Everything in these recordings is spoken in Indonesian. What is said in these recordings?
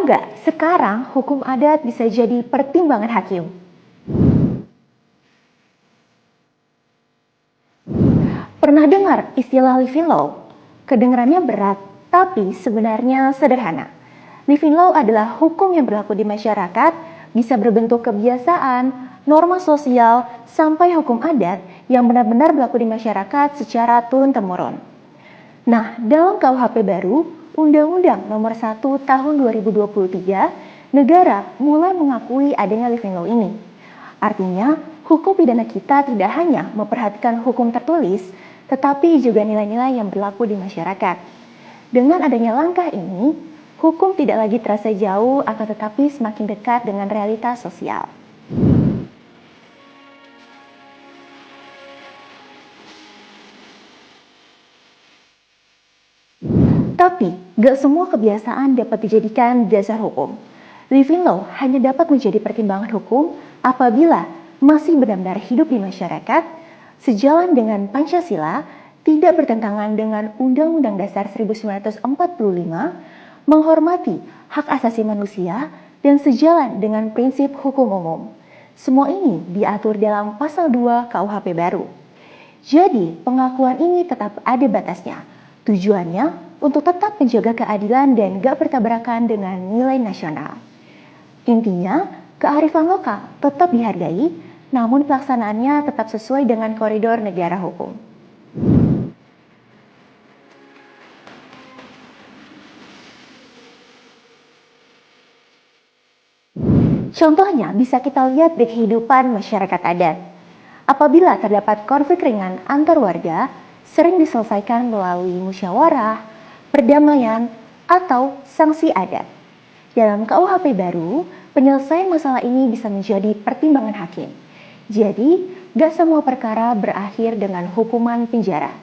nggak sekarang hukum adat bisa jadi pertimbangan hakim? Pernah dengar istilah living law? Kedengarannya berat, tapi sebenarnya sederhana. Living law adalah hukum yang berlaku di masyarakat, bisa berbentuk kebiasaan, norma sosial, sampai hukum adat yang benar-benar berlaku di masyarakat secara turun-temurun. Nah, dalam KUHP baru, Undang-Undang Nomor 1 Tahun 2023, negara mulai mengakui adanya living law ini. Artinya, hukum pidana kita tidak hanya memperhatikan hukum tertulis, tetapi juga nilai-nilai yang berlaku di masyarakat. Dengan adanya langkah ini, hukum tidak lagi terasa jauh, akan tetapi semakin dekat dengan realitas sosial. Tapi, gak semua kebiasaan dapat dijadikan dasar hukum. Living law hanya dapat menjadi pertimbangan hukum apabila masih benar-benar hidup di masyarakat, sejalan dengan Pancasila, tidak bertentangan dengan Undang-Undang Dasar 1945, menghormati hak asasi manusia, dan sejalan dengan prinsip hukum umum. Semua ini diatur dalam pasal 2 KUHP baru. Jadi, pengakuan ini tetap ada batasnya. Tujuannya untuk tetap menjaga keadilan dan gak bertabrakan dengan nilai nasional. Intinya, kearifan lokal tetap dihargai, namun pelaksanaannya tetap sesuai dengan koridor negara hukum. Contohnya bisa kita lihat di kehidupan masyarakat adat. Apabila terdapat konflik ringan antar warga, sering diselesaikan melalui musyawarah, perdamaian, atau sanksi adat. Dalam KUHP baru, penyelesaian masalah ini bisa menjadi pertimbangan hakim. Jadi, gak semua perkara berakhir dengan hukuman penjara.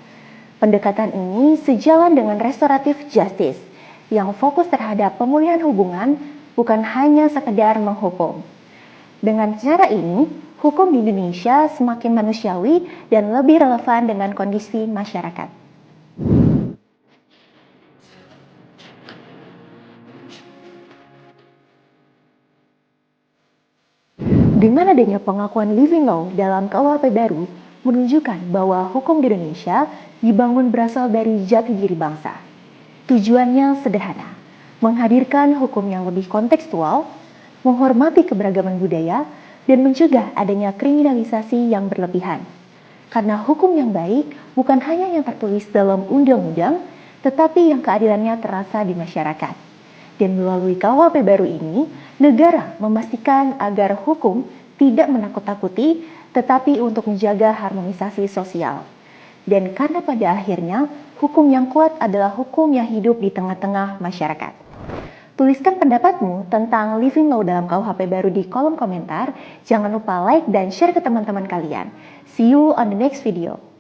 Pendekatan ini sejalan dengan restoratif justice, yang fokus terhadap pemulihan hubungan, bukan hanya sekedar menghukum. Dengan cara ini, hukum di Indonesia semakin manusiawi dan lebih relevan dengan kondisi masyarakat. Dengan adanya pengakuan living law dalam KUHP baru, menunjukkan bahwa hukum di Indonesia dibangun berasal dari jati diri bangsa. Tujuannya sederhana, menghadirkan hukum yang lebih kontekstual, menghormati keberagaman budaya, dan mencegah adanya kriminalisasi yang berlebihan. Karena hukum yang baik bukan hanya yang tertulis dalam undang-undang, tetapi yang keadilannya terasa di masyarakat. Dan melalui KUHP baru ini, negara memastikan agar hukum tidak menakut-takuti, tetapi untuk menjaga harmonisasi sosial. Dan karena pada akhirnya, hukum yang kuat adalah hukum yang hidup di tengah-tengah masyarakat. Tuliskan pendapatmu tentang living law dalam KUHP baru di kolom komentar. Jangan lupa like dan share ke teman-teman kalian. See you on the next video.